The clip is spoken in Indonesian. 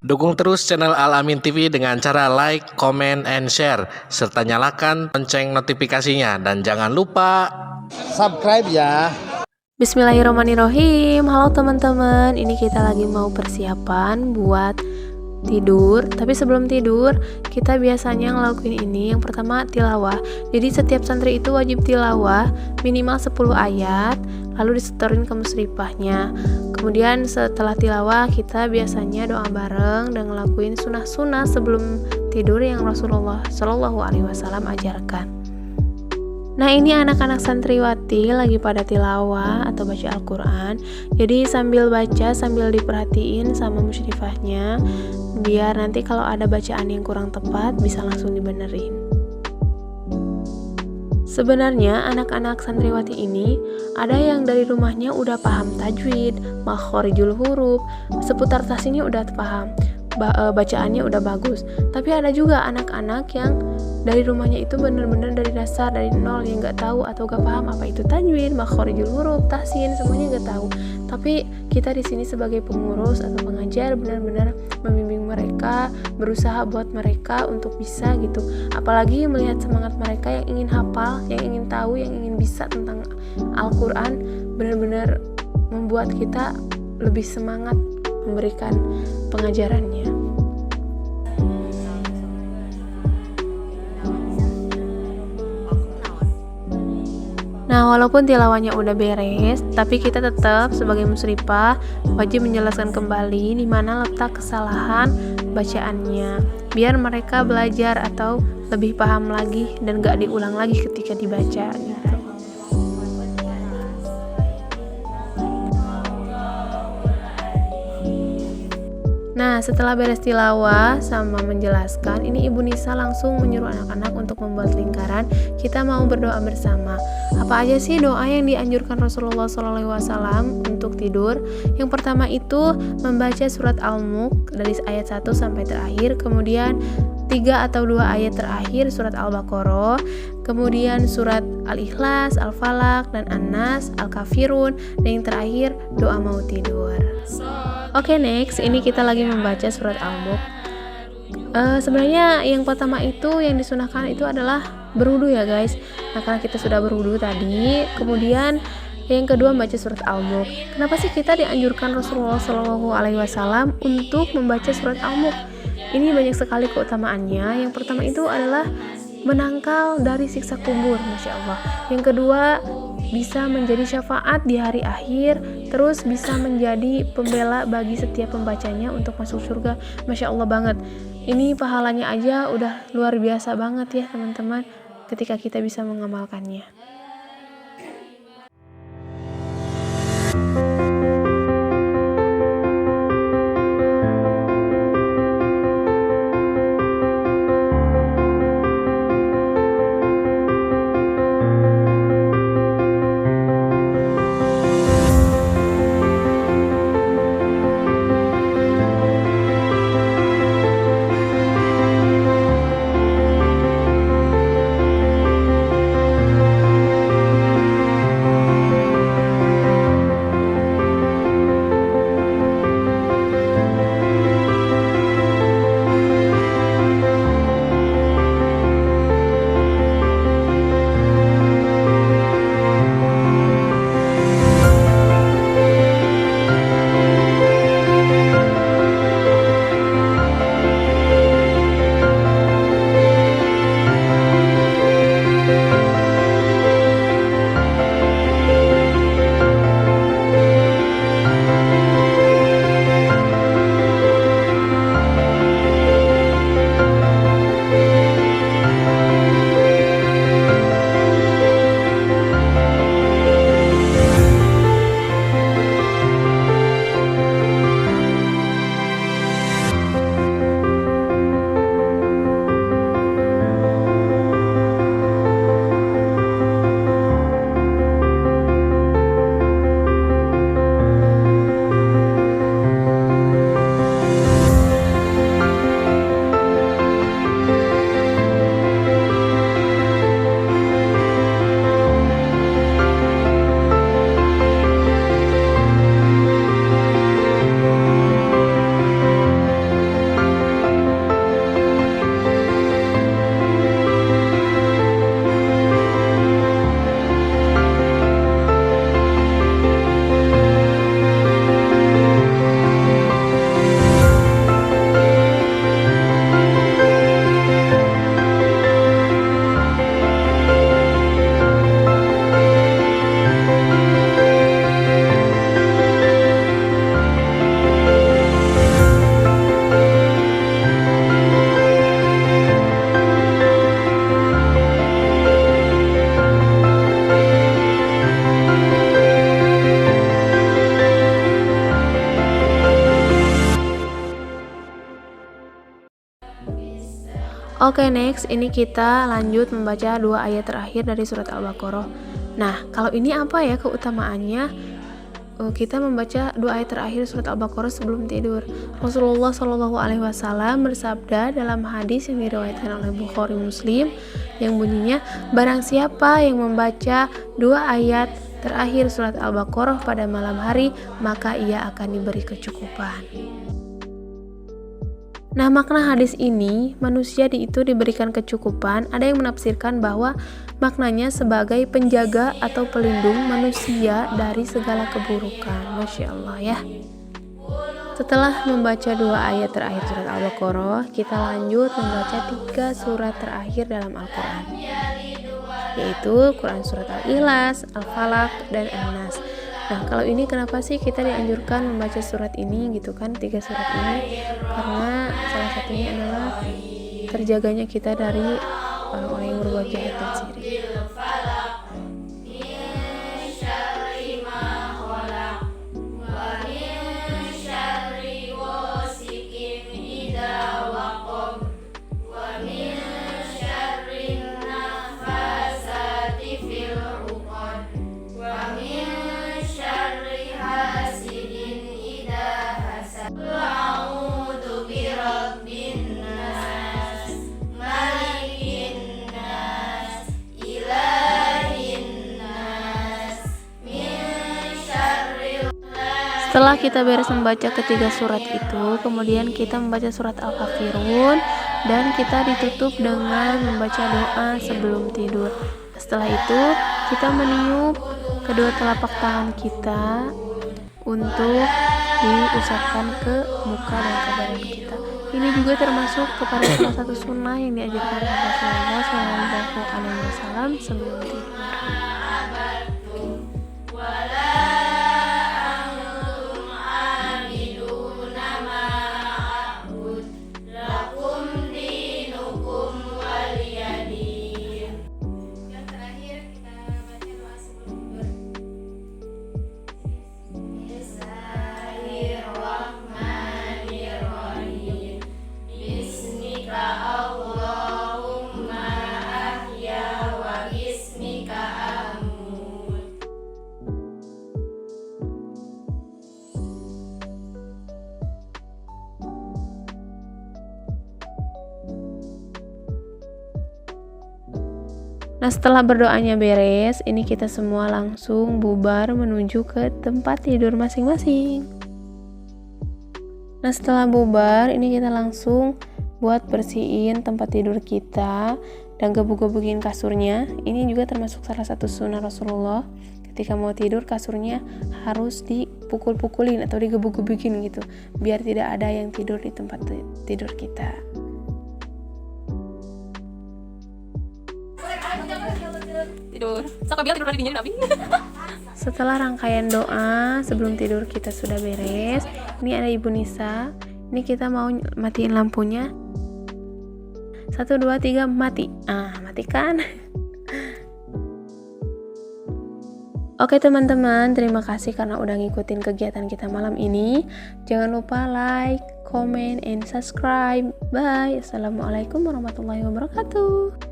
Dukung terus channel Al-Amin TV dengan cara like, comment, and share, serta nyalakan lonceng notifikasinya. Dan jangan lupa subscribe ya. Bismillahirrahmanirrahim. Halo teman-teman, ini kita lagi mau persiapan buat tidur. Tapi sebelum tidur, kita biasanya ngelakuin ini. Yang pertama, tilawah. Jadi setiap santri itu wajib tilawah minimal 10 ayat, lalu disetorin ke musrifahnya. Kemudian setelah tilawah, kita biasanya doa bareng dan ngelakuin sunah-sunah sebelum tidur yang Rasulullah Shallallahu Alaihi Wasallam ajarkan. Nah, ini anak-anak santriwati lagi pada tilawah atau baca Al-Quran. Jadi sambil baca, sambil diperhatiin sama musyrifahnya, biar nanti kalau ada bacaan yang kurang tepat bisa langsung dibenerin. Sebenarnya anak-anak santriwati ini ada yang dari rumahnya udah paham tajwid, makhorijul huruf, seputar tasnya udah paham, bacaannya udah bagus. Tapi ada juga anak-anak yang dari rumahnya itu bener-bener dari dasar, dari nol, yang nggak tahu atau nggak paham apa itu tajwid, makhorijul huruf, tahsin, semuanya nggak tahu. Tapi kita di sini sebagai pengurus atau pengajar benar-benar membimbing mereka, berusaha buat mereka untuk bisa gitu. Apalagi melihat semangat mereka yang ingin hafal, yang ingin tahu, yang ingin bisa tentang Al-Quran, benar-benar membuat kita lebih semangat memberikan pengajarannya. Nah, walaupun tilawahnya udah beres, tapi kita tetap sebagai musyrifah wajib menjelaskan kembali di mana letak kesalahan bacaannya, biar mereka belajar atau lebih paham lagi dan gak diulang lagi ketika dibaca gitu. Nah, setelah beres tilawah sama menjelaskan, ini Ibu Nisa langsung menyuruh anak-anak untuk membuat lingkaran. Kita mau berdoa bersama. Apa aja sih doa yang dianjurkan Rasulullah SAW untuk tidur? Yang pertama itu membaca surat Al-Mulk dari ayat 1 sampai terakhir, kemudian 3 atau 2 ayat terakhir surat Al-Baqarah, kemudian surat Al-Ikhlas, Al-Falaq, dan An-Nas, Al-Kafirun, dan yang terakhir doa mau tidur. Oke, next, ini kita lagi membaca surat Al-Mulk. Sebenarnya yang pertama itu yang disunahkan itu adalah berwudu ya guys. Nah, karena kita sudah berwudu tadi, kemudian yang kedua membaca surat Al-Mulk. Kenapa sih kita dianjurkan Rasulullah SAW untuk membaca surat Al-Mulk? Ini banyak sekali keutamaannya. Yang pertama itu adalah menangkal dari siksa kubur, Masya Allah. Yang kedua, bisa menjadi syafaat di hari akhir, terus bisa menjadi pembela bagi setiap pembacanya untuk masuk surga. Masya Allah banget. Ini pahalanya aja udah luar biasa banget ya teman-teman, ketika kita bisa mengamalkannya. Oke, next ini kita lanjut membaca 2 ayat terakhir dari surat Al-Baqarah. Nah, kalau ini apa ya keutamaannya? Kita membaca 2 ayat terakhir surat Al-Baqarah sebelum tidur. Rasulullah Shallallahu Alaihi Wasallam bersabda dalam hadis yang diriwayatkan oleh Bukhari Muslim yang bunyinya, barang siapa yang membaca 2 ayat terakhir surat Al-Baqarah pada malam hari, maka ia akan diberi kecukupan. Nah, makna hadis ini, manusia itu diberikan kecukupan, ada yang menafsirkan bahwa maknanya sebagai penjaga atau pelindung manusia dari segala keburukan. Masya Allah ya. Setelah membaca 2 ayat terakhir surat Al-Baqarah, kita lanjut membaca 3 surat terakhir dalam Al-Quran, yaitu Quran surat Al-Ikhlas, Al-Falaq, dan An-Nas. Nah, kalau ini kenapa sih kita dianjurkan membaca surat ini gitu kan, 3 surat ini? Karena salah satunya adalah terjaganya kita dari orang-orang yang berbuat jahat dan syirik. Setelah kita beres membaca ketiga surat itu, kemudian kita membaca surat Al-Kafirun dan kita ditutup dengan membaca doa sebelum tidur. Setelah itu, kita meniup kedua telapak tangan kita untuk diusapkan ke muka dan ke badan kita. Ini juga termasuk kepada salah satu sunnah yang diajarkan oleh Rasulullah SAW sebelum tidur. Nah, setelah berdoanya beres, ini kita semua langsung bubar menuju ke tempat tidur masing-masing. Nah, setelah bubar, ini kita langsung buat bersihin tempat tidur kita dan gebuk-gebukin kasurnya. Ini juga termasuk salah satu sunnah Rasulullah. Ketika mau tidur, kasurnya harus dipukul-pukulin atau digebuk-gebukin gitu, biar tidak ada yang tidur di tempat tidur kita. Tidur. Sok biar tidur lagi dinyanyi Nabi. Setelah rangkaian doa sebelum tidur kita sudah beres, ini ada Ibu Nisa. Ini kita mau matiin lampunya. 1, 2, 3, mati. Matikan. Oke teman-teman, terima kasih karena udah ngikutin kegiatan kita malam ini. Jangan lupa like, comment, and subscribe. Bye. Assalamualaikum warahmatullahi wabarakatuh.